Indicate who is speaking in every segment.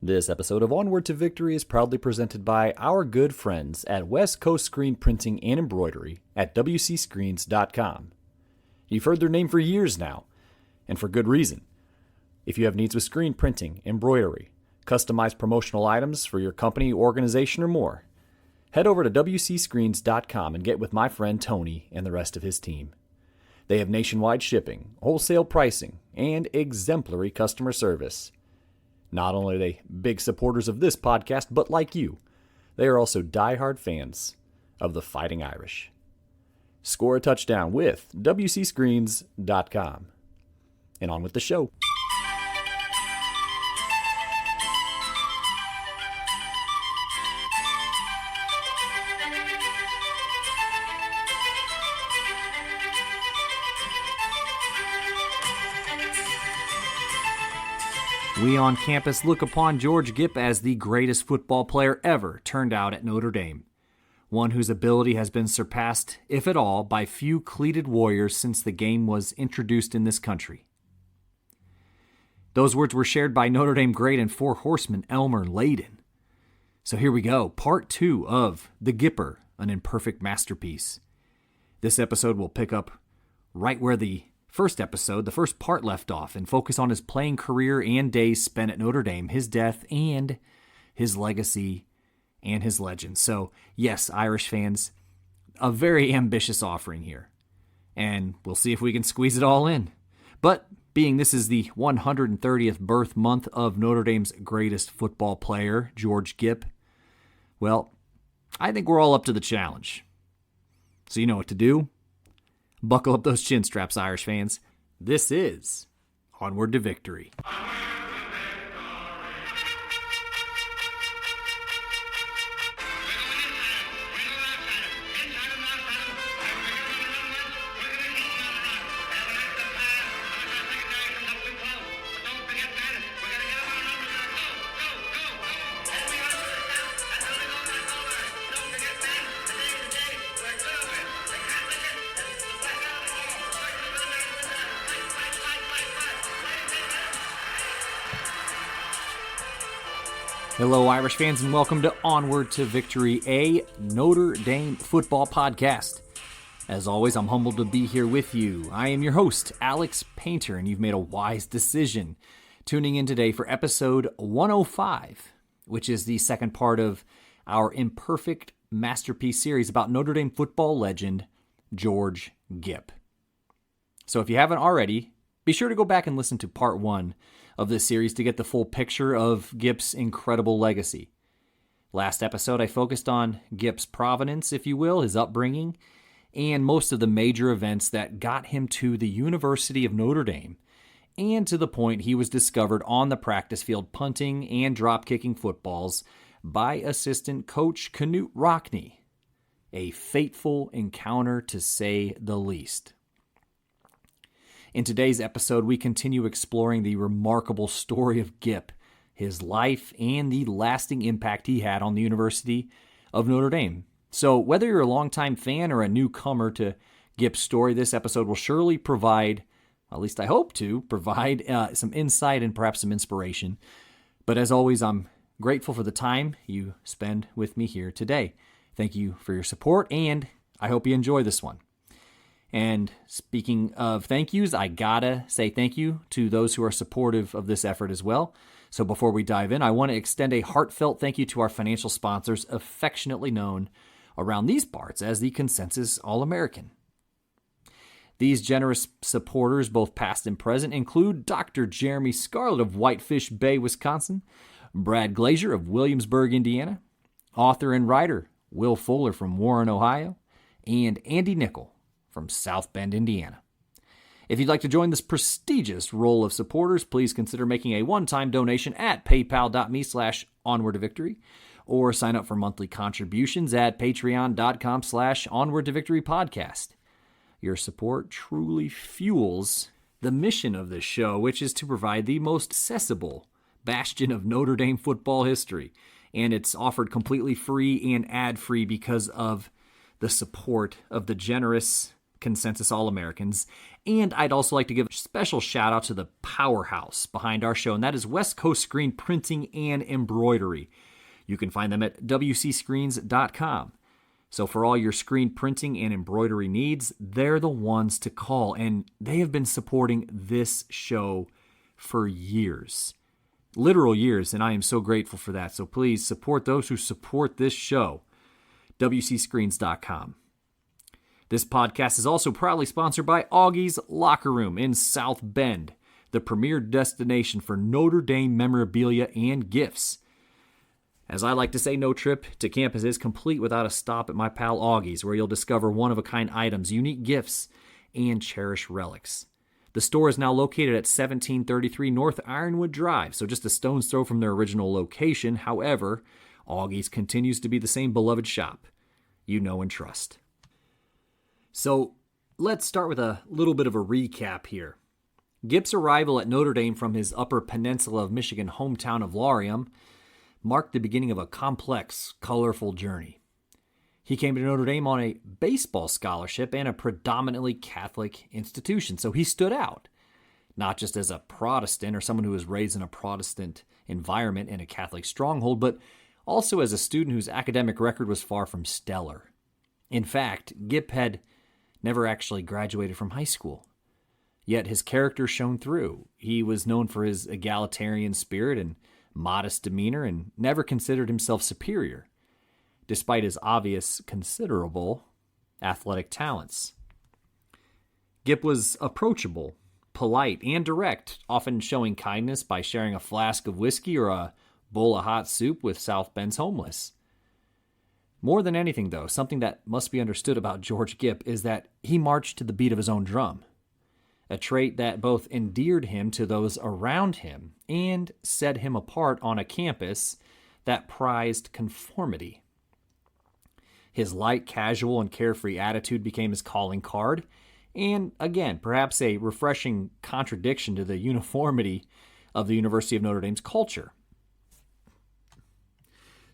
Speaker 1: This episode of Onward to Victory is proudly presented by our good friends at West Coast Screen Printing and Embroidery at wcscreens.com. You've heard their name for years now, and for good reason. If you have needs with screen printing, embroidery, customized promotional items for your company, organization, or more, head over to wcscreens.com and get with my friend Tony and the rest of his team. They have nationwide shipping, wholesale pricing, and exemplary customer service. Not only are they big supporters of this podcast, but like you, they are also diehard fans of the Fighting Irish. Score a touchdown with wcscreens.com. And on with the show. We on campus look upon George Gipp as the greatest football player ever turned out at Notre Dame. One whose ability has been surpassed, if at all, by few cleated warriors since the game was introduced in this country. Those words were shared by Notre Dame great and four horseman Elmer Layden. So here we go, part 2 of The Gipper, an imperfect masterpiece. This episode will pick up right where the first part left off, and focus on his playing career and days spent at Notre Dame, his death, and his legacy and his legend. So, yes, Irish fans, a very ambitious offering here. And we'll see if we can squeeze it all in. But being this is the 130th birth month of Notre Dame's greatest football player, George Gipp, well, I think we're all up to the challenge. So you know what to do. Buckle up those chin straps, Irish fans. This is Onward to Victory. Hello, Irish fans, and welcome to Onward to Victory, a Notre Dame football podcast. As always, I'm humbled to be here with you. I am your host, Alex Painter, and you've made a wise decision tuning in today for episode 105, which is the second part of our Imperfect masterpiece series about Notre Dame football legend, George Gipp. So if you haven't already, be sure to go back and listen to part 1 of this series to get the full picture of Gipp's incredible legacy. Last episode, I focused on Gipp's provenance, if you will, his upbringing, and most of the major events that got him to the University of Notre Dame, and to the point he was discovered on the practice field punting and drop-kicking footballs by assistant coach Knute Rockne. A fateful encounter, to say the least. In today's episode, we continue exploring the remarkable story of Gipp, his life, and the lasting impact he had on the University of Notre Dame. So whether you're a longtime fan or a newcomer to Gipp's story, this episode will surely provide, at least I hope to, provide some insight and perhaps some inspiration. But as always, I'm grateful for the time you spend with me here today. Thank you for your support, and I hope you enjoy this one. And speaking of thank yous, I gotta say thank you to those who are supportive of this effort as well. So before we dive in, I want to extend a heartfelt thank you to our financial sponsors, affectionately known around these parts as the Consensus All-American. These generous supporters, both past and present, include Dr. Jeremy Scarlett of Whitefish Bay, Wisconsin, Brad Glazier of Williamsburg, Indiana, author and writer Will Fuller from Warren, Ohio, and Andy Nickel from South Bend, Indiana. If you'd like to join this prestigious roll of supporters, please consider making a one-time donation at paypal.me/onwardtovictory or sign up for monthly contributions at patreon.com/onwardtovictorypodcast. Your support truly fuels the mission of this show, which is to provide the most accessible bastion of Notre Dame football history. And it's offered completely free and ad-free because of the support of the generous consensus All-Americans. And I'd also like to give a special shout out to the powerhouse behind our show, and that is West Coast Screen Printing and Embroidery. You can find them at wcscreens.com. So for all your screen printing and embroidery needs, they're the ones to call, and they have been supporting this show for years. Literal years, and I am so grateful for that. So please support those who support this show. wcscreens.com. This podcast is also proudly sponsored by Augie's Locker Room in South Bend, the premier destination for Notre Dame memorabilia and gifts. As I like to say, no trip to campus is complete without a stop at my pal Augie's, where you'll discover one-of-a-kind items, unique gifts, and cherished relics. The store is now located at 1733 North Ironwood Drive, so just a stone's throw from their original location. However, Augie's continues to be the same beloved shop you know and trust. So let's start with a little bit of a recap here. Gipp's arrival at Notre Dame from his Upper Peninsula of Michigan hometown of Laurium marked the beginning of a complex, colorful journey. He came to Notre Dame on a baseball scholarship and a predominantly Catholic institution, so he stood out, not just as a Protestant or someone who was raised in a Protestant environment in a Catholic stronghold, but also as a student whose academic record was far from stellar. In fact, Gipp had never actually graduated from high school. Yet his character shone through. He was known for his egalitarian spirit and modest demeanor and never considered himself superior, despite his obvious considerable athletic talents. Gipp was approachable, polite, and direct, often showing kindness by sharing a flask of whiskey or a bowl of hot soup with South Bend's homeless. More than anything, though, something that must be understood about George Gipp is that he marched to the beat of his own drum, a trait that both endeared him to those around him and set him apart on a campus that prized conformity. His light, casual, and carefree attitude became his calling card, and again, perhaps a refreshing contradiction to the uniformity of the University of Notre Dame's culture.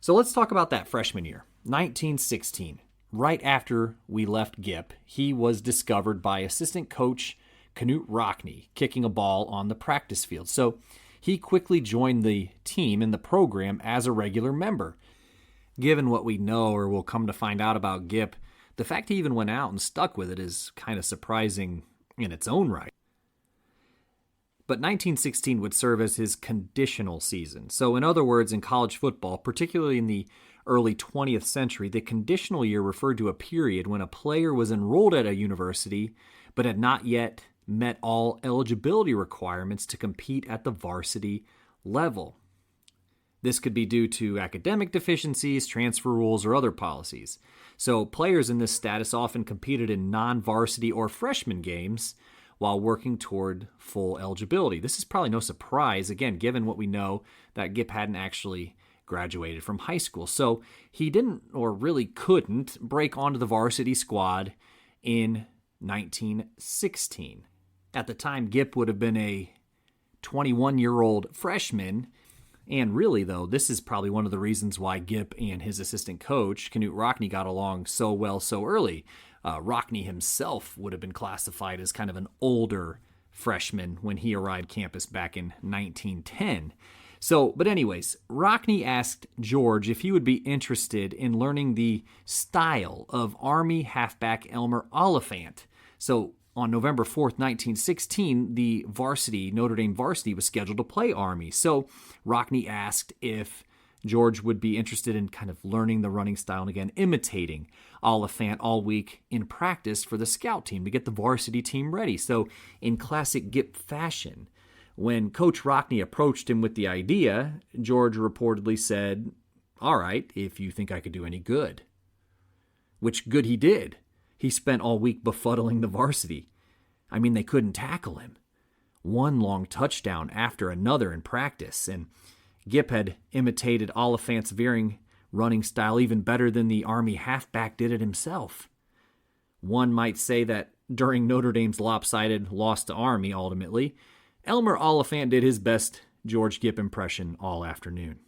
Speaker 1: So let's talk about that freshman year, 1916. Right after we left Gipp, he was discovered by assistant coach Knute Rockne kicking a ball on the practice field. So he quickly joined the team in the program as a regular member. Given what we know or will come to find out about Gipp, the fact he even went out and stuck with it is kind of surprising in its own right. But 1916 would serve as his conditional season. So in other words, in college football, particularly in the early 20th century, the conditional year referred to a period when a player was enrolled at a university but had not yet met all eligibility requirements to compete at the varsity level. This could be due to academic deficiencies, transfer rules, or other policies. So players in this status often competed in non-varsity or freshman games while working toward full eligibility. This is probably no surprise, again, given what we know that Gipp hadn't actually graduated from high school. So he didn't, or really couldn't, break onto the varsity squad in 1916. At the time, Gipp would have been a 21-year-old freshman. And really, though, this is probably one of the reasons why Gipp and his assistant coach, Knute Rockne, got along so well so early. Rockne himself would have been classified as kind of an older freshman when he arrived campus back in 1910. But anyways, Rockne asked George if he would be interested in learning the style of Army halfback Elmer Oliphant. So on November 4th, 1916, the Notre Dame varsity was scheduled to play Army. So Rockne asked if George would be interested in kind of learning the running style and again imitating Oliphant all week in practice for the scout team to get the varsity team ready. So in classic Gipp fashion, when Coach Rockne approached him with the idea, George reportedly said, "All right, if you think I could do any good." Which good he did. He spent all week befuddling the varsity. I mean, they couldn't tackle him. One long touchdown after another in practice, and Gipp had imitated Oliphant's veering running style even better than the Army halfback did it himself. One might say that during Notre Dame's lopsided loss to Army, ultimately, Elmer Oliphant did his best George Gipp impression all afternoon.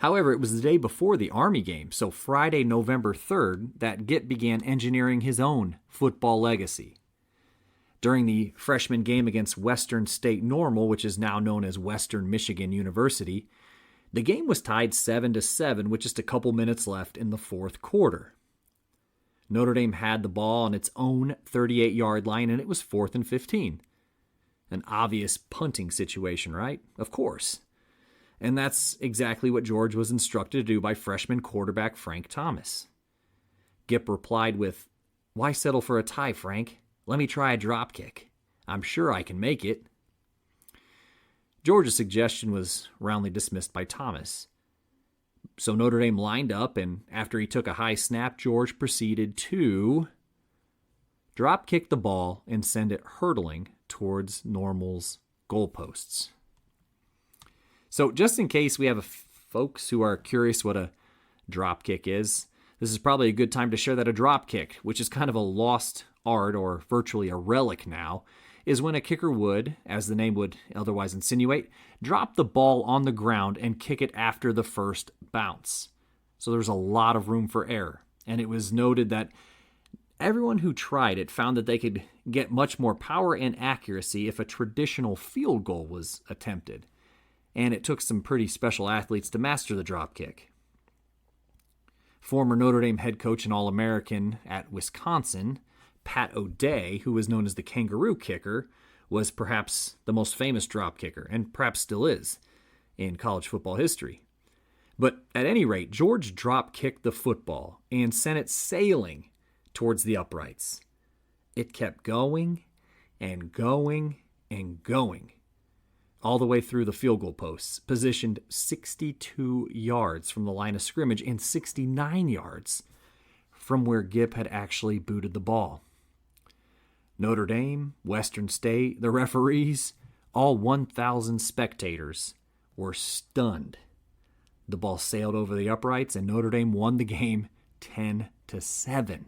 Speaker 1: However, it was the day before the Army game, so Friday, November 3rd, that Gipp began engineering his own football legacy. During the freshman game against Western State Normal, which is now known as Western Michigan University, the game was tied 7-7 with just a couple minutes left in the fourth quarter. Notre Dame had the ball on its own 38-yard line, and it was 4th and 15. An obvious punting situation, right? Of course. And that's exactly what George was instructed to do by freshman quarterback Frank Thomas. Gipp replied with, "Why settle for a tie, Frank? Let me try a drop kick. I'm sure I can make it." George's suggestion was roundly dismissed by Thomas. So Notre Dame lined up, and after he took a high snap, George proceeded to drop kick the ball and send it hurtling towards Normal's goalposts. So just in case we have folks who are curious what a drop kick is, this is probably a good time to share that a drop kick, which is kind of a lost art or virtually a relic now, is when a kicker would, as the name would otherwise insinuate, drop the ball on the ground and kick it after the first bounce. So there's a lot of room for error. And it was noted that everyone who tried it found that they could get much more power and accuracy if a traditional field goal was attempted. And it took some pretty special athletes to master the drop kick. Former Notre Dame head coach and All-American at Wisconsin, Pat O'Day, who was known as the kangaroo kicker, was perhaps the most famous drop kicker, and perhaps still is, in college football history. But at any rate, George drop kicked the football and sent it sailing towards the uprights. It kept going and going and going, all the way through the field goal posts, positioned 62 yards from the line of scrimmage and 69 yards from where Gipp had actually booted the ball. Notre Dame, Western State, the referees, all 1,000 spectators were stunned. The ball sailed over the uprights, and Notre Dame won the game 10-7.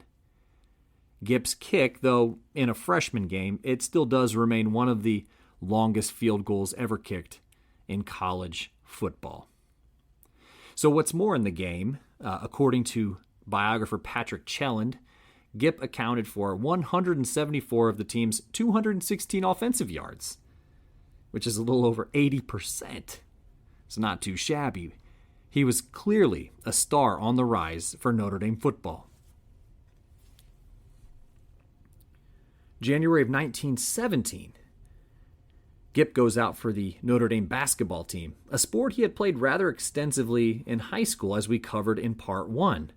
Speaker 1: Gipp's kick, though in a freshman game, it still does remain one of the longest field goals ever kicked in college football. So what's more in the game, according to biographer Patrick Chelland, Gipp accounted for 174 of the team's 216 offensive yards, which is a little over 80%. It's not too shabby. He was clearly a star on the rise for Notre Dame football. January of 1917, Gipp goes out for the Notre Dame basketball team, a sport he had played rather extensively in high school, as we covered in Part 1.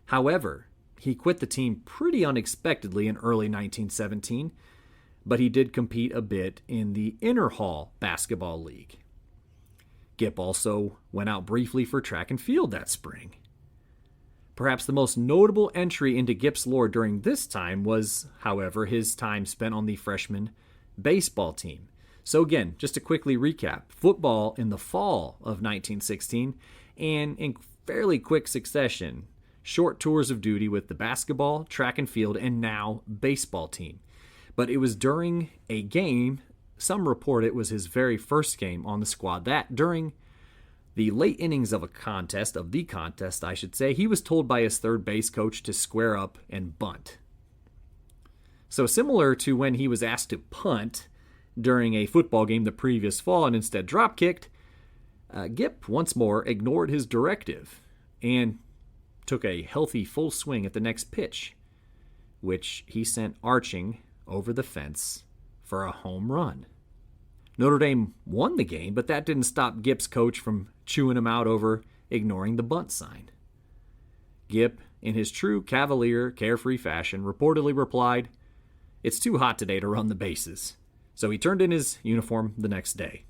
Speaker 1: However, he quit the team pretty unexpectedly in early 1917, but he did compete a bit in the Interhall Basketball League. Gipp also went out briefly for track and field that spring. Perhaps the most notable entry into Gipp's lore during this time was, however, his time spent on the freshman baseball team. So again, just to quickly recap, football in the fall of 1916, and in fairly quick succession, short tours of duty with the basketball, track and field, and now baseball team. But it was during a game, some report it was his very first game on the squad, that during the late innings of the contest, he was told by his third base coach to square up and bunt. So similar to when he was asked to punt during a football game the previous fall and instead drop-kicked, Gipp once more ignored his directive and took a healthy full swing at the next pitch, which he sent arching over the fence for a home run. Notre Dame won the game, but that didn't stop Gipp's coach from chewing him out over ignoring the bunt sign. Gipp, in his true cavalier, carefree fashion, reportedly replied, "It's too hot today to run the bases." So he turned in his uniform the next day.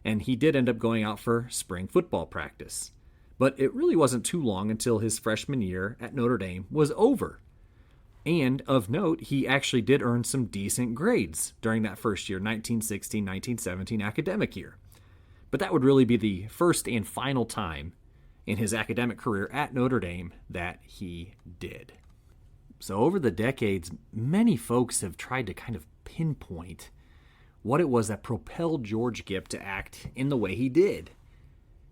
Speaker 1: And he did end up going out for spring football practice. But it really wasn't too long until his freshman year at Notre Dame was over. And of note, he actually did earn some decent grades during that first year, 1916-1917 academic year. But that would really be the first and final time in his academic career at Notre Dame that he did. So over the decades, many folks have tried to kind of pinpoint what it was that propelled George Gipp to act in the way he did.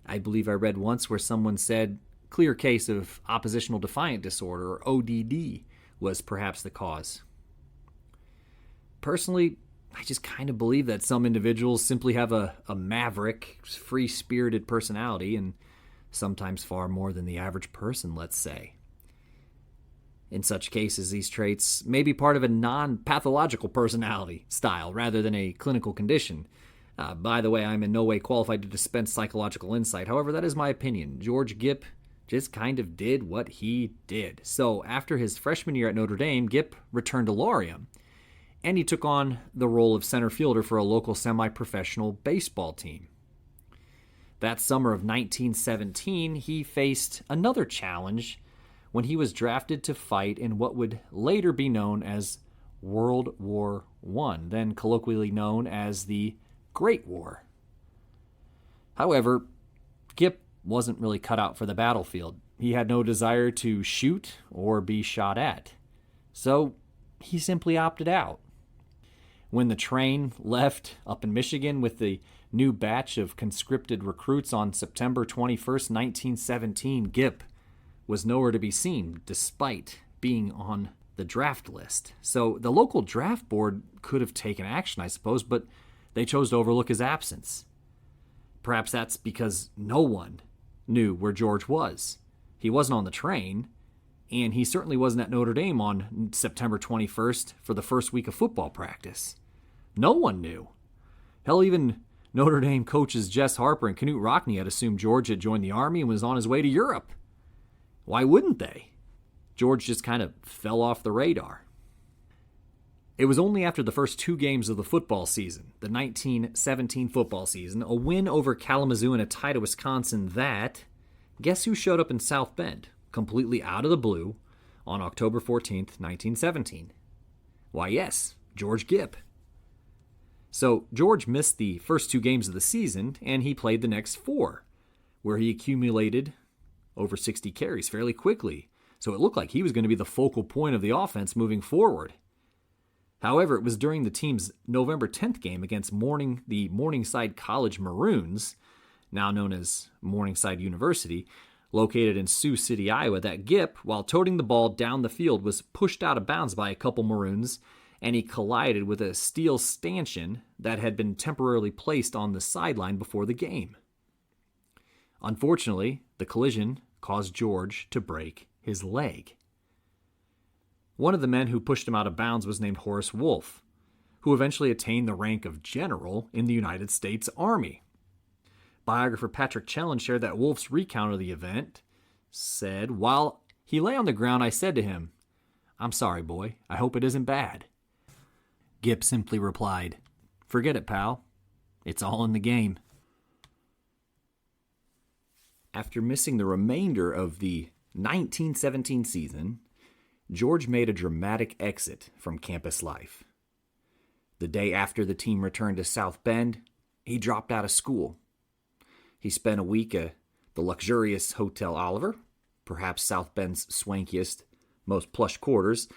Speaker 1: I believe I read once where someone said clear case of oppositional defiant disorder, or ODD, was perhaps the cause. Personally, I just kind of believe that some individuals simply have a maverick, free-spirited personality, and sometimes far more than the average person, let's say. In such cases, these traits may be part of a non-pathological personality style rather than a clinical condition. By the way, I'm in no way qualified to dispense psychological insight. However, that is my opinion. George Gipp just kind of did what he did. So after his freshman year at Notre Dame, Gipp returned to Laurium, and he took on the role of center fielder for a local semi-professional baseball team. That summer of 1917, he faced another challenge when he was drafted to fight in what would later be known as World War I, then colloquially known as the Great War. However, Gipp wasn't really cut out for the battlefield. He had no desire to shoot or be shot at, so he simply opted out. When the train left up in Michigan with the new batch of conscripted recruits on September 21st, 1917, Gipp was nowhere to be seen, despite being on the draft list. So the local draft board could have taken action, I suppose, but they chose to overlook his absence. Perhaps that's because no one knew where George was. He wasn't on the train, and he certainly wasn't at Notre Dame on September 21st for the first week of football practice. No one knew. Hell, even Notre Dame coaches Jess Harper and Knute Rockne had assumed George had joined the Army and was on his way to Europe. Why wouldn't they? George just kind of fell off the radar. It was only after the first 2 games of the football season, the 1917 football season, a win over Kalamazoo and a tie to Wisconsin, that, guess who showed up in South Bend, completely out of the blue, on October 14th, 1917? Why, yes, George Gipp. So George missed the first 2 games of the season, and he played the next 4, where he accumulated over 60 carries fairly quickly. So it looked like he was going to be the focal point of the offense moving forward. However, it was during the team's November 10th game against the Morningside College Maroons, now known as Morningside University, located in Sioux City, Iowa, that Gipp, while toting the ball down the field, was pushed out of bounds by a couple Maroons, and he collided with a steel stanchion that had been temporarily placed on the sideline before the game. Unfortunately, the collision caused George to break his leg. One of the men who pushed him out of bounds was named Horace Wolfe, who eventually attained the rank of general in the United States Army. Biographer Patrick Chellan shared that Wolfe's recount of the event said, "While he lay on the ground, I said to him, 'I'm sorry, boy. I hope it isn't bad.' Gipp simply replied, 'Forget it, pal. It's all in the game.'" After missing the remainder of the 1917 season, George made a dramatic exit from campus life. The day after the team returned to South Bend, he dropped out of school. He spent a week at the luxurious Hotel Oliver, perhaps South Bend's swankiest, most plush quarters,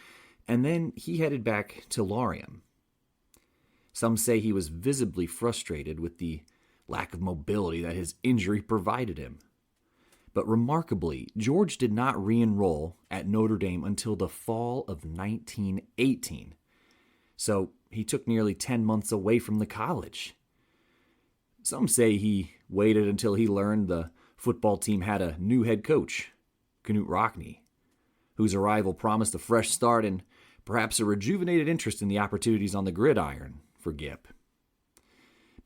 Speaker 1: and then he headed back to Laurium. Some say he was visibly frustrated with the lack of mobility that his injury provided him. But remarkably, George did not re-enroll at Notre Dame until the fall of 1918. So he took nearly 10 months away from the college. Some say he waited until he learned the football team had a new head coach, Knute Rockne, whose arrival promised a fresh start and perhaps a rejuvenated interest in the opportunities on the gridiron for Gipp.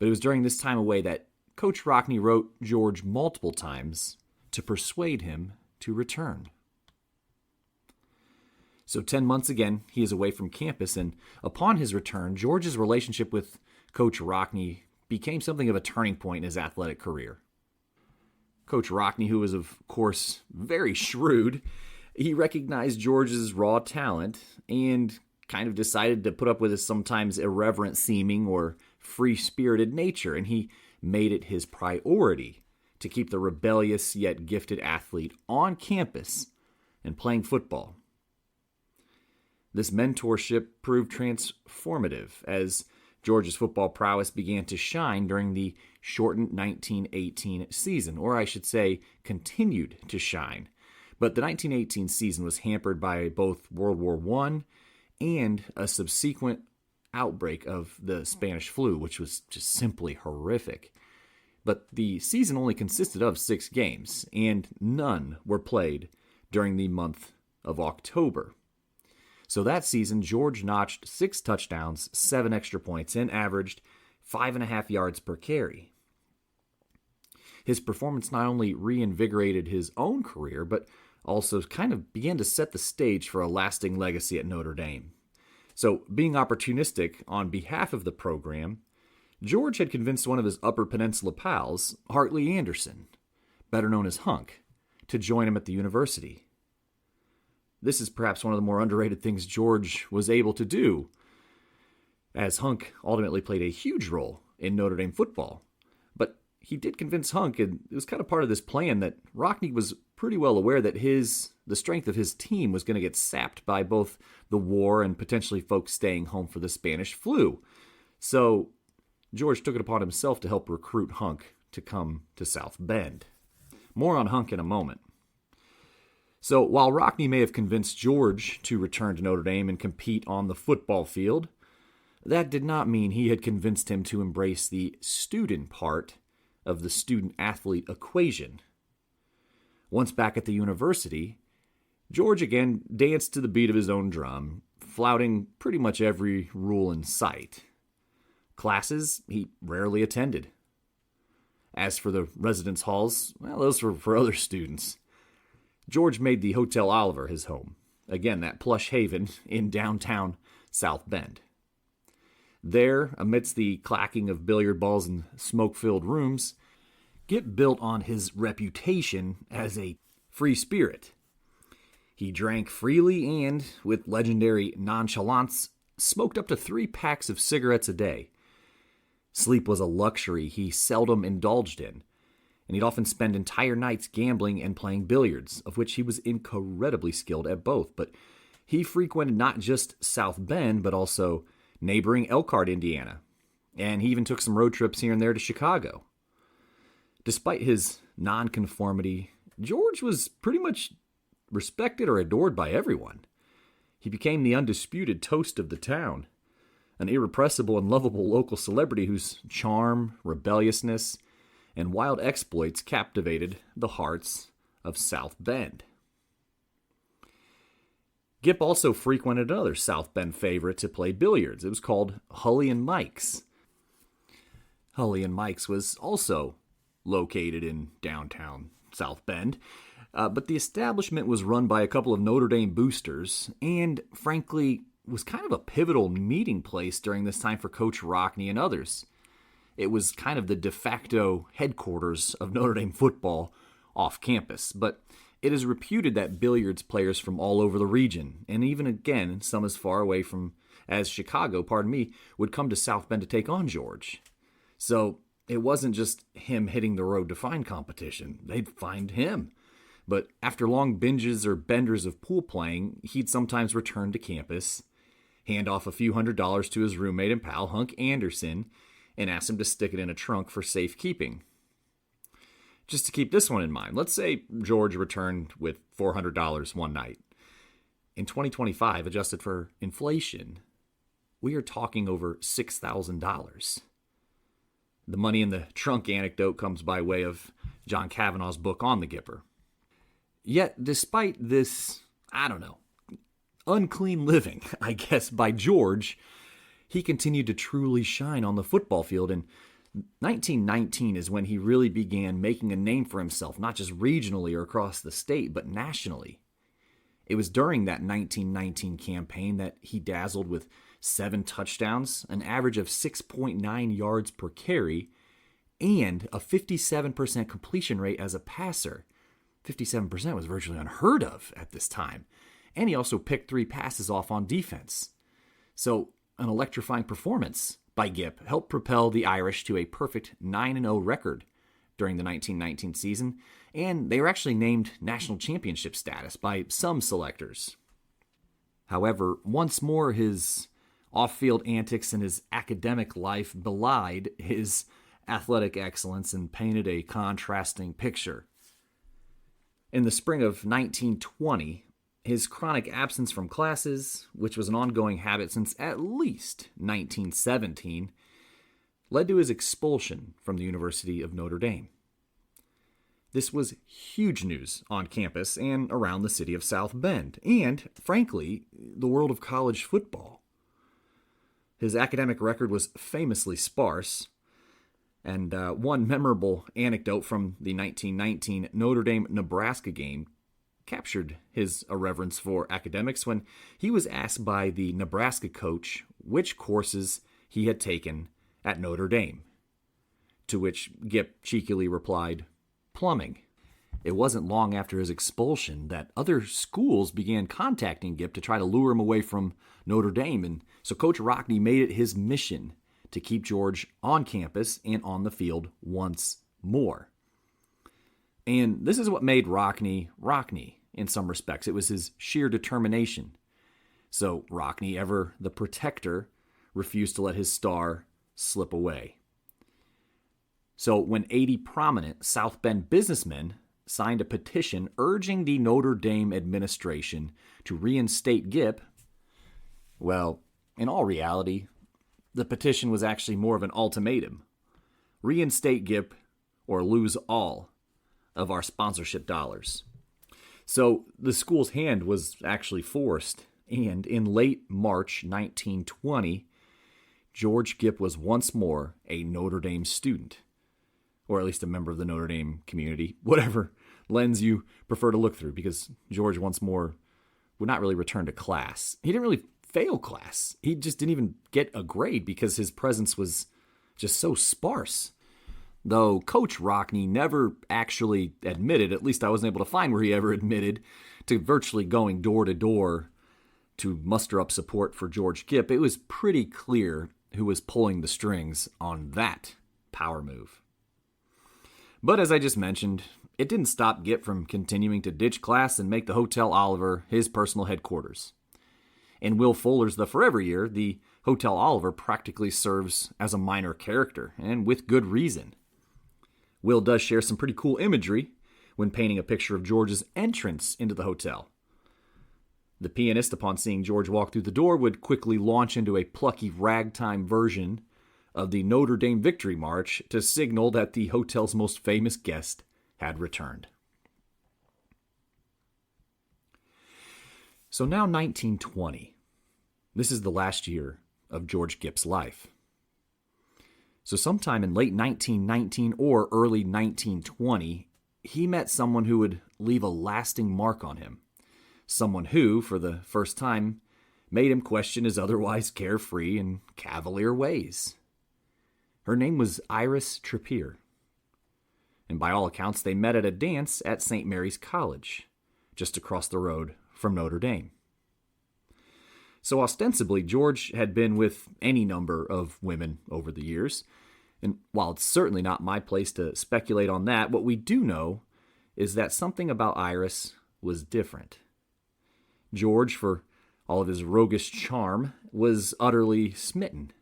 Speaker 1: But it was during this time away that Coach Rockne wrote George multiple times to persuade him to return. So 10 months again, he is away from campus, and upon his return, George's relationship with Coach Rockne became something of a turning point in his athletic career. Coach Rockne, who was of course very shrewd, he recognized George's raw talent and kind of decided to put up with his sometimes irreverent seeming or free-spirited nature, and he made it his priority to keep the rebellious yet gifted athlete on campus and playing football. This mentorship proved transformative as George's football prowess began to shine during the shortened 1918 season, or I should say, continued to shine. But the 1918 season was hampered by both World War I and a subsequent outbreak of the Spanish flu, which was just simply horrific. But the season only consisted of 6 games, and none were played during the month of October. So that season, George notched 6 touchdowns, 7 extra points, and averaged 5.5 yards per carry. His performance not only reinvigorated his own career, but also kind of began to set the stage for a lasting legacy at Notre Dame. So, being opportunistic on behalf of the program, George had convinced one of his Upper Peninsula pals, Hartley Anderson, better known as Hunk, to join him at the university. This is perhaps one of the more underrated things George was able to do, as Hunk ultimately played a huge role in Notre Dame football. But he did convince Hunk, and it was kind of part of this plan, that Rockne was pretty well aware that the strength of his team was going to get sapped by both the war and potentially folks staying home for the Spanish flu. So George took it upon himself to help recruit Hunk to come to South Bend. More on Hunk in a moment. So while Rockne may have convinced George to return to Notre Dame and compete on the football field, that did not mean he had convinced him to embrace the student part of the student-athlete equation. Once back at the university, George again danced to the beat of his own drum, flouting pretty much every rule in sight. Classes he rarely attended. As for the residence halls, well, those were for other students. George made the Hotel Oliver his home. Again, that plush haven in downtown South Bend. There, amidst the clacking of billiard balls and smoke-filled rooms, Gipp built on his reputation as a free spirit. He drank freely and, with legendary nonchalance, smoked up to 3 packs of cigarettes a day. Sleep was a luxury he seldom indulged in, and he'd often spend entire nights gambling and playing billiards, of which he was incredibly skilled at both. But he frequented not just South Bend, but also neighboring Elkhart, Indiana, and he even took some road trips here and there to Chicago. Despite his nonconformity, George was pretty much respected or adored by everyone. He became the undisputed toast of the town, an irrepressible and lovable local celebrity whose charm, rebelliousness, and wild exploits captivated the hearts of South Bend. Gipp also frequented another South Bend favorite to play billiards. It was called Hully and Mike's. Hully and Mike's was also located in downtown South Bend, but the establishment was run by a couple of Notre Dame boosters and, frankly, was kind of a pivotal meeting place during this time for Coach Rockne and others. It was kind of the de facto headquarters of Notre Dame football off campus, but it is reputed that billiards players from all over the region, and even again, some as far away as Chicago, would come to South Bend to take on George. So it wasn't just him hitting the road to find competition. They'd find him. But after long binges or benders of pool playing, he'd sometimes return to campus, hand off a few $100s to his roommate and pal, Hunk Anderson, and ask him to stick it in a trunk for safekeeping. Just to keep this one in mind, let's say George returned with $400 one night. In 2025, adjusted for inflation, we are talking over $6,000. The money in the trunk anecdote comes by way of John Kavanaugh's book on the Gipper. Yet, despite this, unclean living, I guess, by George, he continued to truly shine on the football field, and 1919 is when he really began making a name for himself, not just regionally or across the state, but nationally. It was during that 1919 campaign that he dazzled with 7 touchdowns, an average of 6.9 yards per carry, and a 57% completion rate as a passer. 57% was virtually unheard of at this time. And he also picked 3 passes off on defense. So, an electrifying performance by Gipp helped propel the Irish to a perfect 9-0 record during the 1919 season, and they were actually named national championship status by some selectors. However, once more his off-field antics in his academic life belied his athletic excellence and painted a contrasting picture. In the spring of 1920, his chronic absence from classes, which was an ongoing habit since at least 1917, led to his expulsion from the University of Notre Dame. This was huge news on campus and around the city of South Bend, and, frankly, the world of college football. His academic record was famously sparse, and one memorable anecdote from the 1919 Notre Dame-Nebraska game captured his irreverence for academics when he was asked by the Nebraska coach which courses he had taken at Notre Dame, to which Gipp cheekily replied, "Plumbing." It wasn't long after his expulsion that other schools began contacting Gipp to try to lure him away from Notre Dame, and so Coach Rockne made it his mission to keep George on campus and on the field once more. And this is what made Rockne Rockne in some respects. It was his sheer determination. So Rockne, ever the protector, refused to let his star slip away. So when 80 prominent South Bend businessmen signed a petition urging the Notre Dame administration to reinstate Gipp, well, in all reality, the petition was actually more of an ultimatum. Reinstate Gipp or lose all of our sponsorship dollars. So the school's hand was actually forced, and in late March 1920, George Gipp was once more a Notre Dame student, or at least a member of the Notre Dame community, whatever lens you prefer to look through, because George once more would not really return to class. He didn't really fail class. He just didn't even get a grade because his presence was just so sparse. Though Coach Rockne never actually admitted, at least I wasn't able to find where he ever admitted, to virtually going door to door to muster up support for George Gipp. It was pretty clear who was pulling the strings on that power move. But as I just mentioned, it didn't stop Gipp from continuing to ditch class and make the Hotel Oliver his personal headquarters. In Will Fuller's The Forever Year, the Hotel Oliver practically serves as a minor character, and with good reason. Will does share some pretty cool imagery when painting a picture of George's entrance into the hotel. The pianist, upon seeing George walk through the door, would quickly launch into a plucky ragtime version of the Notre Dame Victory March to signal that the hotel's most famous guest had returned. So now 1920. This is the last year of George Gipp's life. So sometime in late 1919 or early 1920, he met someone who would leave a lasting mark on him. Someone who, for the first time, made him question his otherwise carefree and cavalier ways. Her name was Iris Trappier. And by all accounts, they met at a dance at St. Mary's College, just across the road from Notre Dame. So ostensibly, George had been with any number of women over the years, and while it's certainly not my place to speculate on that, what we do know is that something about Iris was different. George, for all of his roguish charm, was utterly smitten.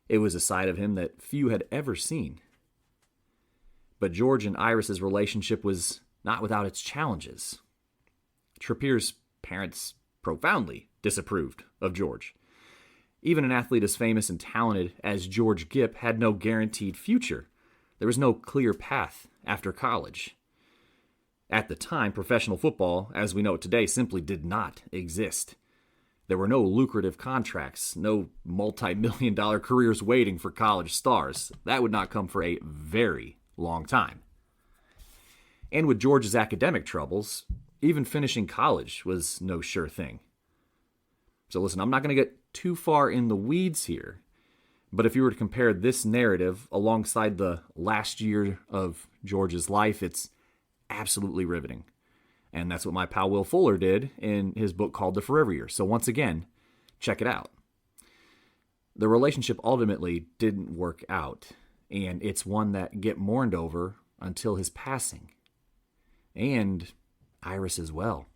Speaker 1: It was a side of him that few had ever seen. But George and Iris's relationship was not without its challenges. Trappier's parents profoundly disapproved of George. Even an athlete as famous and talented as George Gipp had no guaranteed future. There was no clear path after college. At the time, professional football, as we know it today, simply did not exist. There were no lucrative contracts, no multi-million-dollar careers waiting for college stars. That would not come for a very long time. And with George's academic troubles, even finishing college was no sure thing. So listen, I'm not going to get too far in the weeds here, but if you were to compare this narrative alongside the last year of George's life, it's absolutely riveting. And that's what my pal Will Fuller did in his book called The Forever Year. So once again, check it out. The relationship ultimately didn't work out, and it's one that Gipp mourned over until his passing. And Iris as well.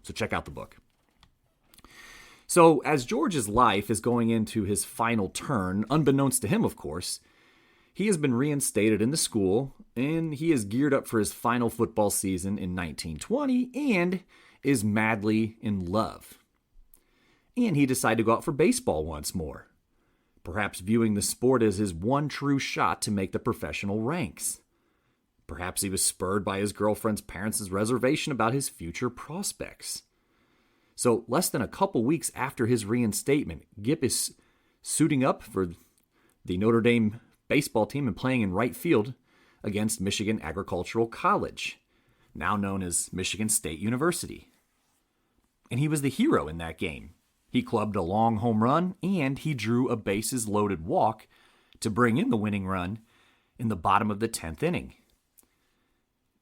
Speaker 1: So check out the book. So, as George's life is going into his final turn, unbeknownst to him, of course, he has been reinstated in the school, and he is geared up for his final football season in 1920 and is madly in love. And he decided to go out for baseball once more, perhaps viewing the sport as his one true shot to make the professional ranks. Perhaps he was spurred by his girlfriend's parents' reservation about his future prospects. So, less than a couple weeks after his reinstatement, Gipp is suiting up for the Notre Dame baseball team and playing in right field against Michigan Agricultural College, now known as Michigan State University. And he was the hero in that game. He clubbed a long home run, and he drew a bases-loaded walk to bring in the winning run in the bottom of the 10th inning.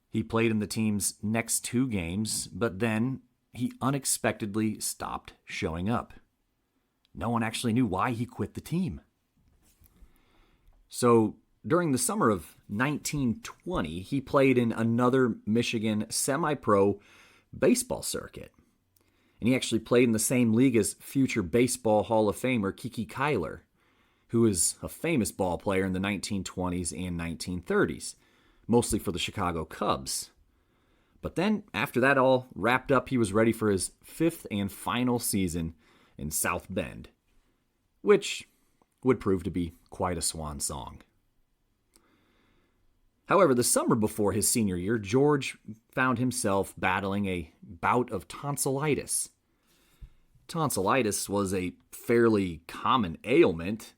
Speaker 1: He played in the team's next 2 games, but then he unexpectedly stopped showing up. No one actually knew why he quit the team. So, during the summer of 1920, he played in another Michigan semi-pro baseball circuit. And he actually played in the same league as future Baseball Hall of Famer Kiki Kyler, who is a famous ball player in the 1920s and 1930s, mostly for the Chicago Cubs. But then, after that all wrapped up, he was ready for his 5th and final season in South Bend, which would prove to be quite a swan song. However, the summer before his senior year, George found himself battling a bout of tonsillitis. Tonsillitis was a fairly common ailment,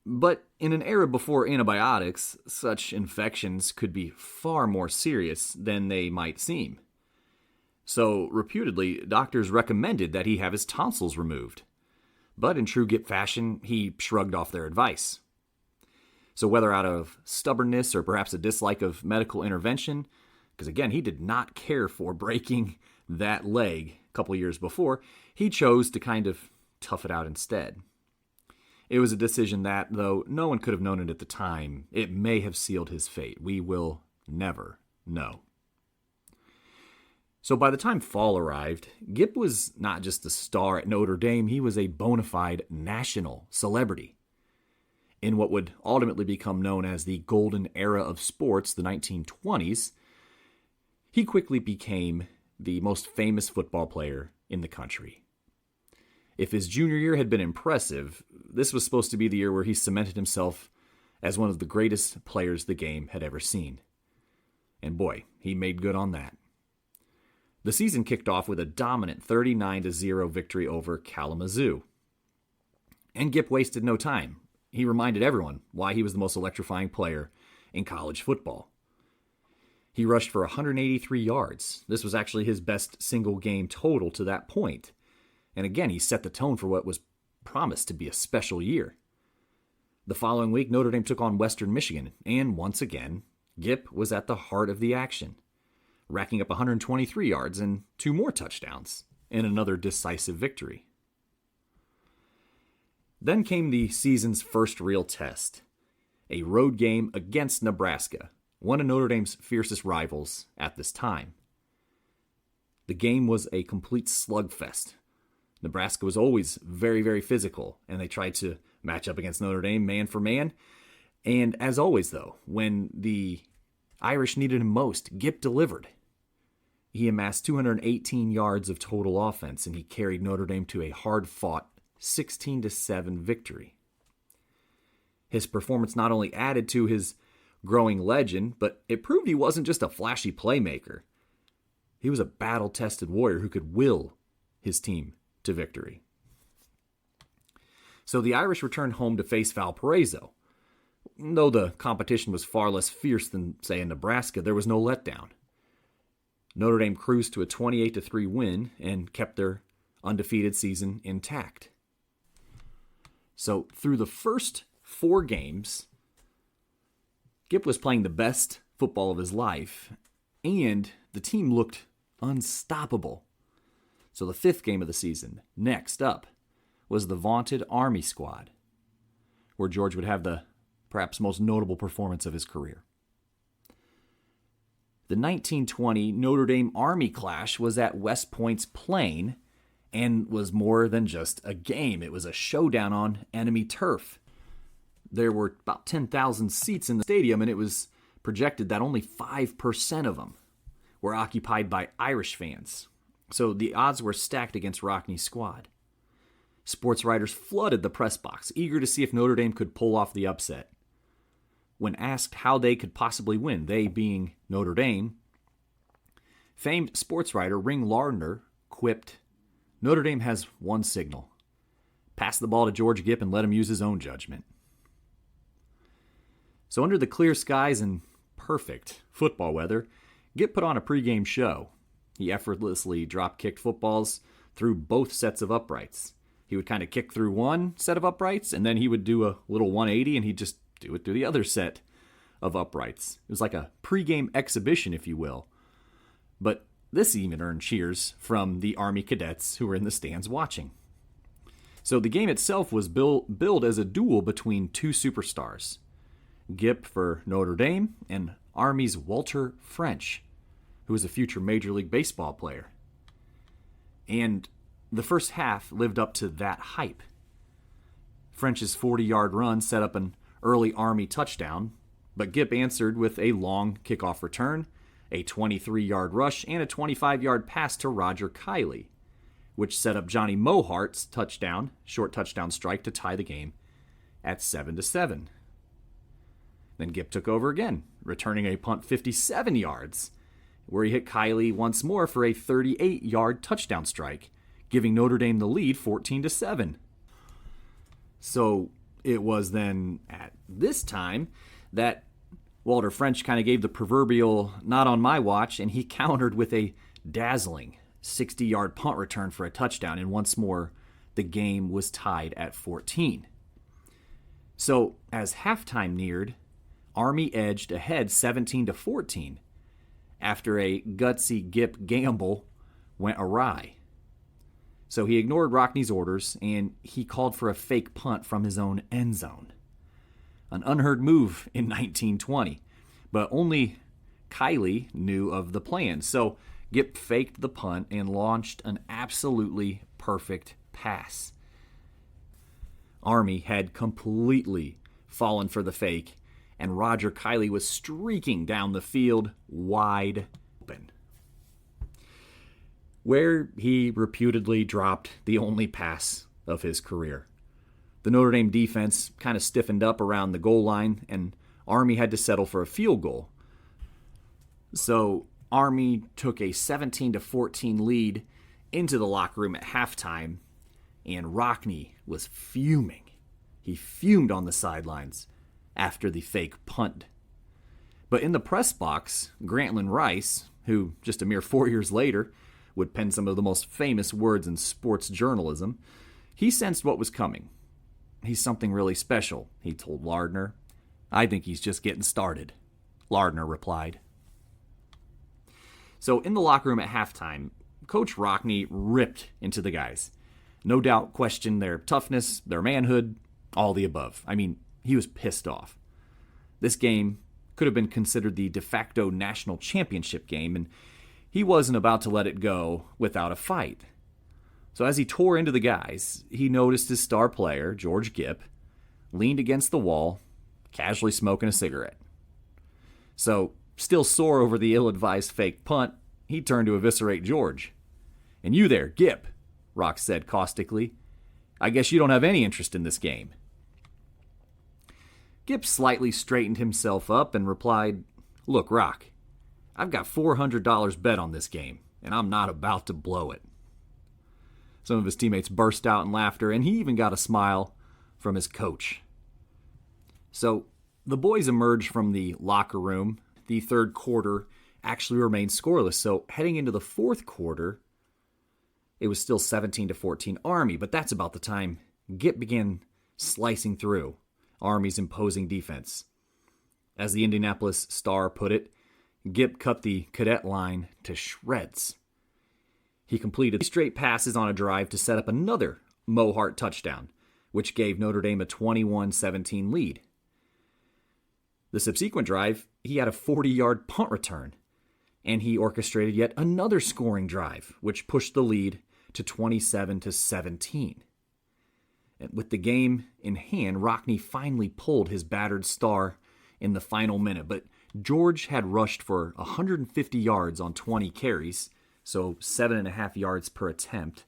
Speaker 1: but in an era before antibiotics, such infections could be far more serious than they might seem. So, reputedly, doctors recommended that he have his tonsils removed. But in true Gipp fashion, he shrugged off their advice. So whether out of stubbornness or perhaps a dislike of medical intervention, because again, he did not care for breaking that leg a couple years before, he chose to kind of tough it out instead. It was a decision that, though no one could have known it at the time, it may have sealed his fate. We will never know. So by the time fall arrived, Gipp was not just a star at Notre Dame, he was a bona fide national celebrity. In what would ultimately become known as the golden era of sports, the 1920s, he quickly became the most famous football player in the country. If his junior year had been impressive, this was supposed to be the year where he cemented himself as one of the greatest players the game had ever seen. And boy, he made good on that. The season kicked off with a dominant 39-0 victory over Kalamazoo. And Gipp wasted no time. He reminded everyone why he was the most electrifying player in college football. He rushed for 183 yards. This was actually his best single game total to that point. And again, he set the tone for what was promised to be a special year. The following week, Notre Dame took on Western Michigan, and once again, Gipp was at the heart of the action, racking up 123 yards and 2 more touchdowns in another decisive victory. Then came the season's first real test, a road game against Nebraska, one of Notre Dame's fiercest rivals at this time. The game was a complete slugfest. Nebraska was always very, very physical, and they tried to match up against Notre Dame man for man. And as always, though, when the Irish needed him most, Gipp delivered. He amassed 218 yards of total offense, and he carried Notre Dame to a hard-fought 16-7 victory. His performance not only added to his growing legend, but it proved he wasn't just a flashy playmaker. He was a battle-tested warrior who could will his team to victory. So the Irish returned home to face Valparaiso. Though the competition was far less fierce than, say, in Nebraska, there was no letdown. Notre Dame cruised to a 28-3 win and kept their undefeated season intact. So through the first 4 games, Gipp was playing the best football of his life, and the team looked unstoppable. So the 5th game of the season, next up, was the vaunted Army squad, where George would have the perhaps most notable performance of his career. The 1920 Notre Dame Army clash was at West Point's Plain, and was more than just a game. It was a showdown on enemy turf. There were about 10,000 seats in the stadium, and it was projected that only 5% of them were occupied by Irish fans. So the odds were stacked against Rockne's squad. Sports writers flooded the press box, eager to see if Notre Dame could pull off the upset. When asked how they could possibly win, they being Notre Dame, famed sports writer Ring Lardner quipped, "Notre Dame has one signal. Pass the ball to George Gipp and let him use his own judgment." So under the clear skies and perfect football weather, Gipp put on a pregame show. He effortlessly drop-kicked footballs through both sets of uprights. He would kind of kick through one set of uprights, and then he would do a little 180, and he'd just do it through the other set of uprights. It was like a pregame exhibition, if you will. But this even earned cheers from the Army cadets who were in the stands watching. So the game itself was billed as a duel between two superstars, Gipp for Notre Dame and Army's Walter French, who was a future Major League Baseball player. And the first half lived up to that hype. French's 40-yard run set up an early Army touchdown, but Gipp answered with a long kickoff return, a 23-yard rush, and a 25-yard pass to Roger Kiley, which set up Johnny Mohart's short touchdown strike to tie the game at 7-7. Then Gipp took over again, returning a punt 57 yards, where he hit Kiley once more for a 38-yard touchdown strike, giving Notre Dame the lead 14-7. So it was then at this time that Walter French kind of gave the proverbial "not on my watch," and he countered with a dazzling 60-yard punt return for a touchdown, and once more the game was tied at 14. So as halftime neared, Army edged ahead 17-14 after a gutsy Gipp gamble went awry. So he ignored Rockne's orders, and he called for a fake punt from his own end zone. An unheard move in 1920, but only Kiley knew of the plan. So Gipp faked the punt and launched an absolutely perfect pass. Army had completely fallen for the fake, and Roger Kiley was streaking down the field wide open, where he reputedly dropped the only pass of his career. The Notre Dame defense kind of stiffened up around the goal line, and Army had to settle for a field goal. So Army took a 17-14 lead into the locker room at halftime, and Rockne was fuming. He fumed on the sidelines after the fake punt. But in the press box, Grantland Rice, who just a mere 4 years later would pen some of the most famous words in sports journalism, he sensed what was coming. "He's something really special," he told Lardner. "I think he's just getting started," Lardner replied. So in the locker room at halftime, Coach Rockne ripped into the guys. No doubt questioned their toughness, their manhood, all the above. I mean, he was pissed off. This game could have been considered the de facto national championship game, and he wasn't about to let it go without a fight. So as he tore into the guys, he noticed his star player, George Gipp, leaned against the wall, casually smoking a cigarette. So, still sore over the ill-advised fake punt, he turned to eviscerate George. "And you there, Gipp," Rock said caustically, "I guess you don't have any interest in this game." Gipp slightly straightened himself up and replied, "Look, Rock, I've got $400 bet on this game, and I'm not about to blow it." Some of his teammates burst out in laughter, and he even got a smile from his coach. So the boys emerged from the locker room. The third quarter actually remained scoreless. So heading into the fourth quarter, it was still 17-14 Army, but that's about the time Gipp began slicing through Army's imposing defense. As the Indianapolis Star put it, Gipp cut the cadet line to shreds. He completed 3 straight passes on a drive to set up another Mohart touchdown, which gave Notre Dame a 21-17 lead. The subsequent drive, he had a 40-yard punt return, and he orchestrated yet another scoring drive, which pushed the lead to 27-17. And with the game in hand, Rockne finally pulled his battered star in the final minute, but George had rushed for 150 yards on 20 carries, so 7.5 yards per attempt,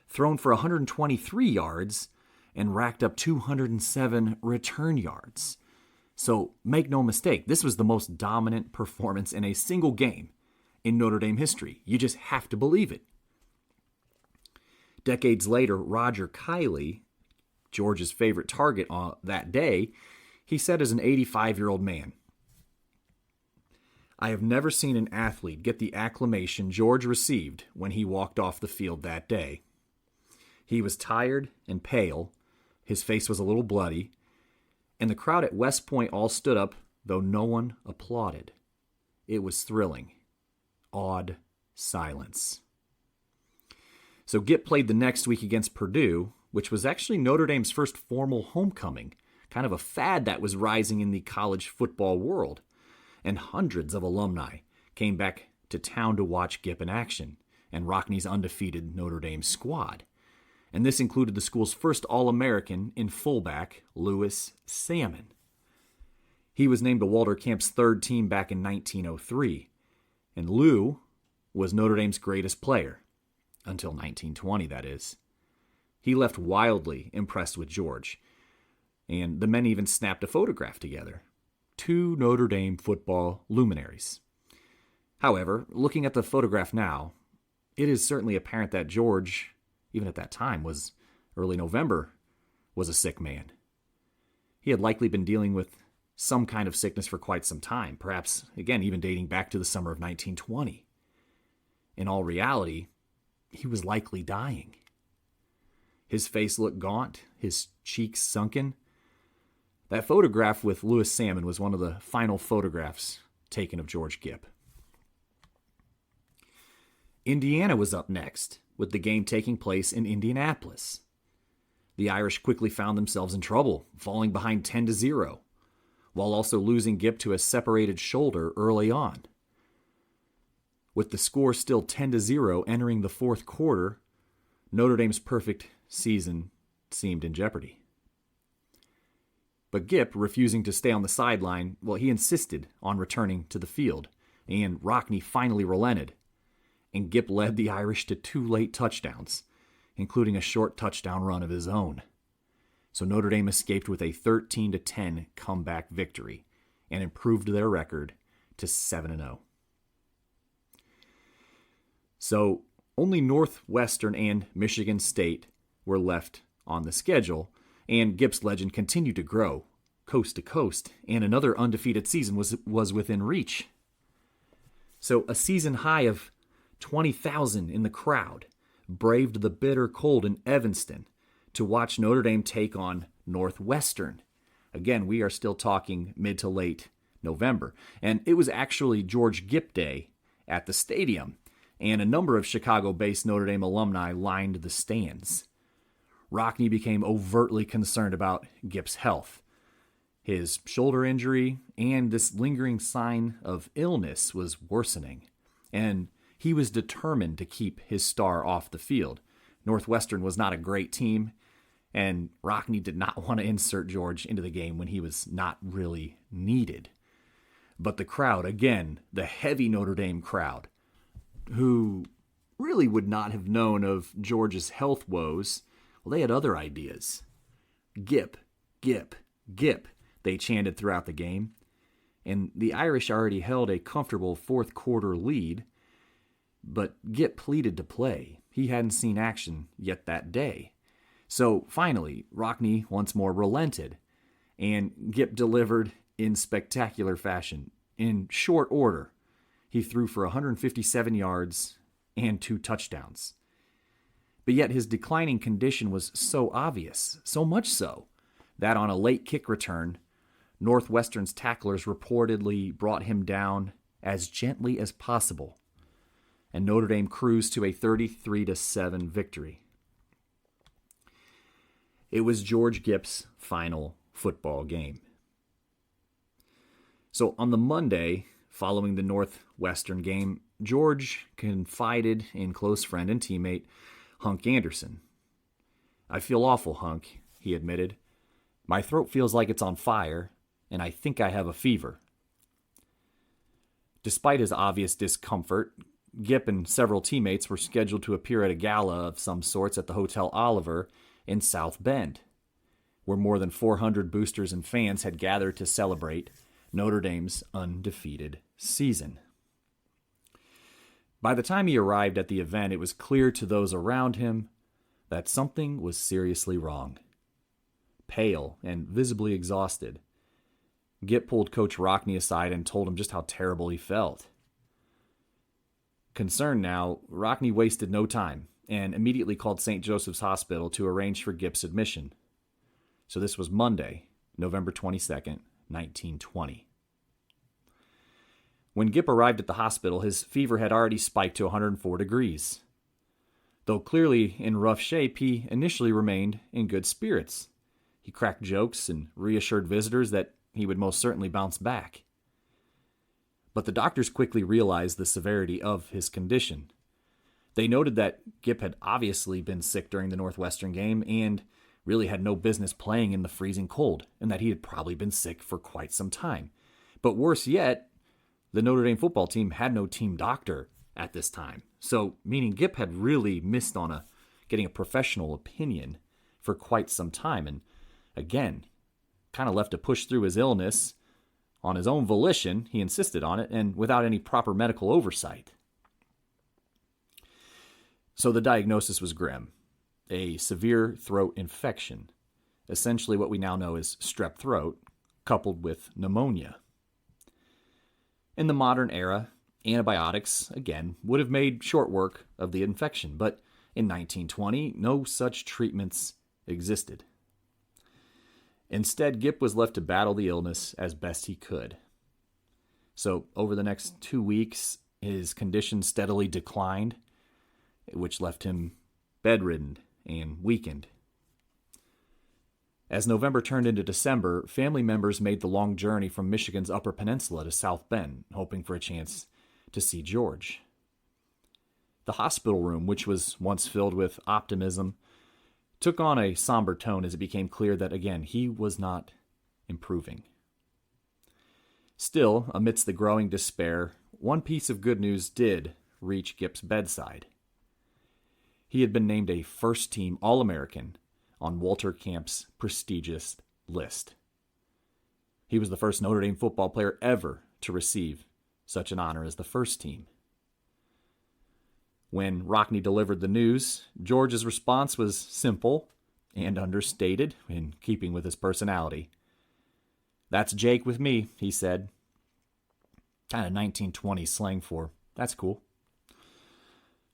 Speaker 1: thrown for 123 yards, and racked up 207 return yards. So make no mistake, this was the most dominant performance in a single game in Notre Dame history. You just have to believe it. Decades later, Roger Kiley, George's favorite target on that day, he said as an 85-year-old man, "I have never seen an athlete get the acclamation George received when he walked off the field that day. He was tired and pale, his face was a little bloody, and the crowd at West Point all stood up, though no one applauded. It was thrilling. Awed silence." So Gipp played the next week against Purdue, which was actually Notre Dame's first formal homecoming, kind of a fad that was rising in the college football world. And hundreds of alumni came back to town to watch Gipp in action and Rockne's undefeated Notre Dame squad. And this included the school's first All-American in fullback, Louis Salmon. He was named to Walter Camp's third team back in 1903, and Lou was Notre Dame's greatest player, until 1920, that is. He left wildly impressed with George, and the men even snapped a photograph together. Two Notre Dame football luminaries. However, looking at the photograph now, it is certainly apparent that George, even at that time, was early November, was a sick man. He had likely been dealing with some kind of sickness for quite some time, perhaps, again, even dating back to the summer of 1920. In all reality, he was likely dying. His face looked gaunt, his cheeks sunken. That photograph with Louis Salmon was one of the final photographs taken of George Gipp. Indiana was up next, with the game taking place in Indianapolis. The Irish quickly found themselves in trouble, falling behind 10-0, while also losing Gipp to a separated shoulder early on. With the score still 10-0 entering the fourth quarter, Notre Dame's perfect season seemed in jeopardy. But Gipp, refusing to stay on the sideline, he insisted on returning to the field, and Rockne finally relented, and Gipp led the Irish to 2 late touchdowns, including a short touchdown run of his own. So Notre Dame escaped with a 13-10 comeback victory and improved their record to 7-0. So only Northwestern and Michigan State were left on the schedule, and Gipp's legend continued to grow, coast to coast, and another undefeated season was within reach. So a season high of 20,000 in the crowd braved the bitter cold in Evanston to watch Notre Dame take on Northwestern. Again, we are still talking mid to late November, and it was actually George Gipp Day at the stadium, and a number of Chicago-based Notre Dame alumni lined the stands. Rockne became overtly concerned about Gipp's health. His shoulder injury and this lingering sign of illness was worsening, and he was determined to keep his star off the field. Northwestern was not a great team, and Rockne did not want to insert George into the game when he was not really needed. But the crowd, again, the heavy Notre Dame crowd, who really would not have known of George's health woes, they had other ideas. Gipp, Gipp, Gipp, they chanted throughout the game. And the Irish already held a comfortable fourth quarter lead, but Gipp pleaded to play. He hadn't seen action yet that day. So finally, Rockne once more relented, and Gipp delivered in spectacular fashion. In short order, he threw for 157 yards and 2 touchdowns. But yet his declining condition was so obvious, so much so, that on a late kick return, Northwestern's tacklers reportedly brought him down as gently as possible, and Notre Dame cruised to a 33-7 victory. It was George Gipp's final football game. So on the Monday following the Northwestern game, George confided in close friend and teammate Hunk Anderson. "I feel awful, Hunk," he admitted. "My throat feels like it's on fire, and I think I have a fever." Despite his obvious discomfort, Gipp and several teammates were scheduled to appear at a gala of some sorts at the Hotel Oliver in South Bend, where more than 400 boosters and fans had gathered to celebrate Notre Dame's undefeated season. By the time he arrived at the event, it was clear to those around him that something was seriously wrong. Pale and visibly exhausted, Gipp pulled Coach Rockne aside and told him just how terrible he felt. Concerned now, Rockne wasted no time and immediately called St. Joseph's Hospital to arrange for Gipp's admission. So this was Monday, November 22nd, 1920. When Gipp arrived at the hospital, his fever had already spiked to 104 degrees. Though clearly in rough shape, he initially remained in good spirits. He cracked jokes and reassured visitors that he would most certainly bounce back. But the doctors quickly realized the severity of his condition. They noted that Gipp had obviously been sick during the Northwestern game and really had no business playing in the freezing cold, and that he had probably been sick for quite some time. But worse yet, the Notre Dame football team had no team doctor at this time. So, meaning Gipp had really missed on getting a professional opinion for quite some time. And again, kind of left to push through his illness on his own volition. He insisted on it, and without any proper medical oversight. So the diagnosis was grim. A severe throat infection, essentially what we now know as strep throat, coupled with pneumonia. In the modern era, antibiotics, again, would have made short work of the infection, but in 1920, no such treatments existed. Instead, Gipp was left to battle the illness as best he could. So, over the next 2 weeks, his condition steadily declined, which left him bedridden and weakened. As November turned into December, family members made the long journey from Michigan's Upper Peninsula to South Bend, hoping for a chance to see George. The hospital room, which was once filled with optimism, took on a somber tone as it became clear that, again, he was not improving. Still, amidst the growing despair, one piece of good news did reach Gipp's bedside. He had been named a first-team All-American on Walter Camp's prestigious list. He was the first Notre Dame football player ever to receive such an honor as the first team. When Rockne delivered the news, George's response was simple and understated, in keeping with his personality. "That's Jake with me," he said. Kind of 1920s slang for, "That's cool."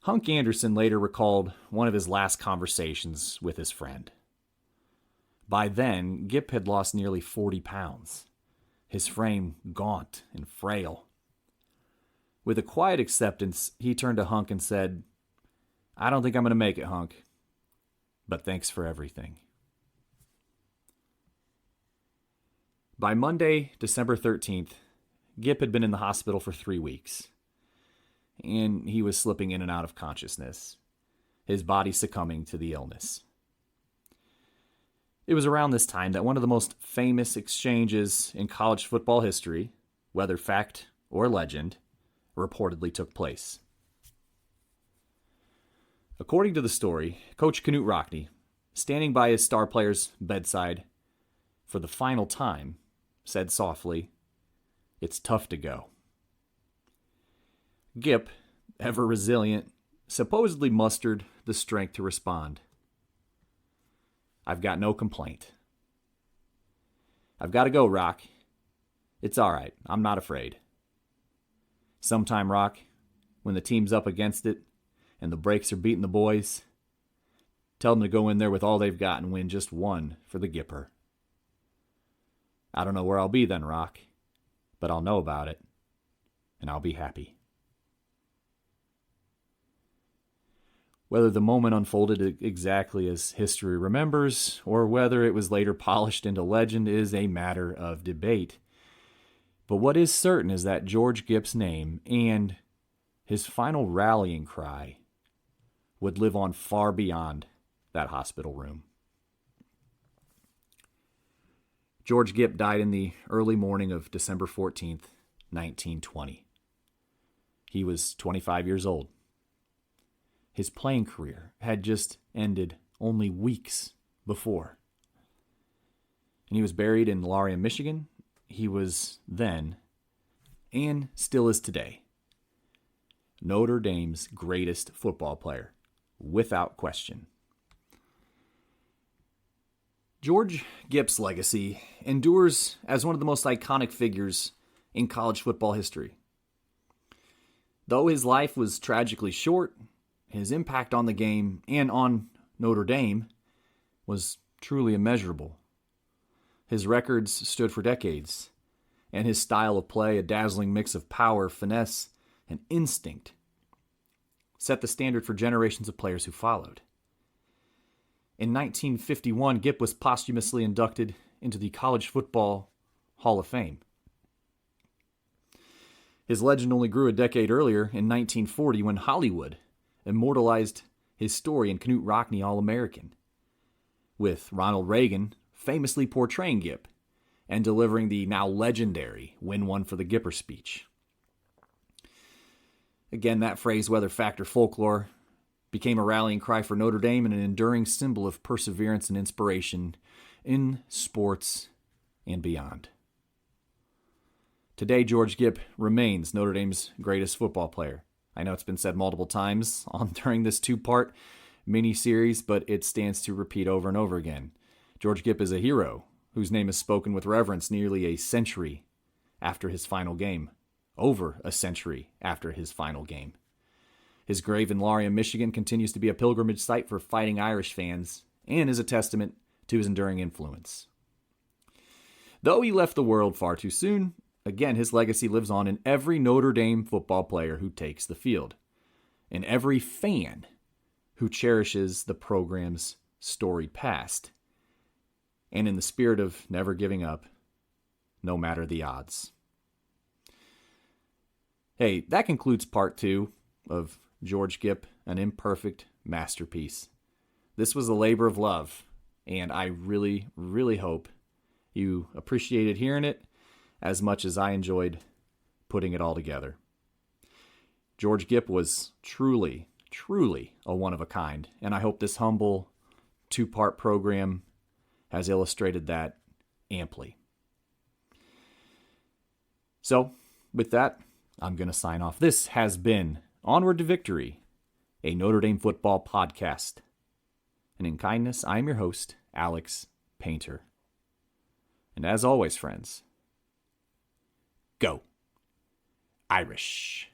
Speaker 1: Hunk Anderson later recalled one of his last conversations with his friend. By then, Gipp had lost nearly 40 pounds, his frame gaunt and frail. With a quiet acceptance, he turned to Hunk and said, "I don't think I'm going to make it, Hunk, but thanks for everything." By Monday, December 13th, Gipp had been in the hospital for 3 weeks, and he was slipping in and out of consciousness, his body succumbing to the illness. It was around this time that one of the most famous exchanges in college football history, whether fact or legend, reportedly took place. According to the story, Coach Knute Rockne, standing by his star player's bedside for the final time, said softly, "It's tough to go." Gipp, ever resilient, supposedly mustered the strength to respond. "I've got no complaint. I've got to go, Rock. It's all right. I'm not afraid. Sometime, Rock, when the team's up against it and the breaks are beating the boys, tell them to go in there with all they've got and win just one for the Gipper. I don't know where I'll be then, Rock, but I'll know about it, and I'll be happy." Whether the moment unfolded exactly as history remembers, or whether it was later polished into legend, is a matter of debate. But what is certain is that George Gipp's name and his final rallying cry would live on far beyond that hospital room. George Gipp died in the early morning of December 14th, 1920. He was 25 years old. His playing career had just ended only weeks before. And he was buried in Laurier, Michigan. He was then, and still is today, Notre Dame's greatest football player, without question. George Gipp's legacy endures as one of the most iconic figures in college football history. Though his life was tragically short, his impact on the game and on Notre Dame was truly immeasurable. His records stood for decades, and his style of play, a dazzling mix of power, finesse, and instinct, set the standard for generations of players who followed. In 1951, Gipp was posthumously inducted into the College Football Hall of Fame. His legend only grew a decade earlier in 1940 when Hollywood immortalized his story in Knute Rockne All-American, with Ronald Reagan famously portraying Gipp and delivering the now legendary "Win One for the Gipper" speech. Again, that phrase, whether fact or folklore, became a rallying cry for Notre Dame and an enduring symbol of perseverance and inspiration in sports and beyond. Today, George Gipp remains Notre Dame's greatest football player. I know it's been said multiple times during this two-part mini-series, but it stands to repeat over and over again. George Gipp is a hero whose name is spoken with reverence nearly a century after his final game. Over a century after his final game. His grave in Laurier, Michigan continues to be a pilgrimage site for fighting Irish fans and is a testament to his enduring influence. Though he left the world far too soon, again, his legacy lives on in every Notre Dame football player who takes the field, in every fan who cherishes the program's storied past, and in the spirit of never giving up, no matter the odds. Hey, that concludes part 2 of George Gipp, an imperfect masterpiece. This was a labor of love, and I really, really hope you appreciated hearing it as much as I enjoyed putting it all together. George Gipp was truly, truly a one-of-a-kind, and I hope this humble two-part program has illustrated that amply. So, with that, I'm going to sign off. This has been Onward to Victory, a Notre Dame football podcast. And in kindness, I'm your host, Alex Painter. And as always, friends, go Irish.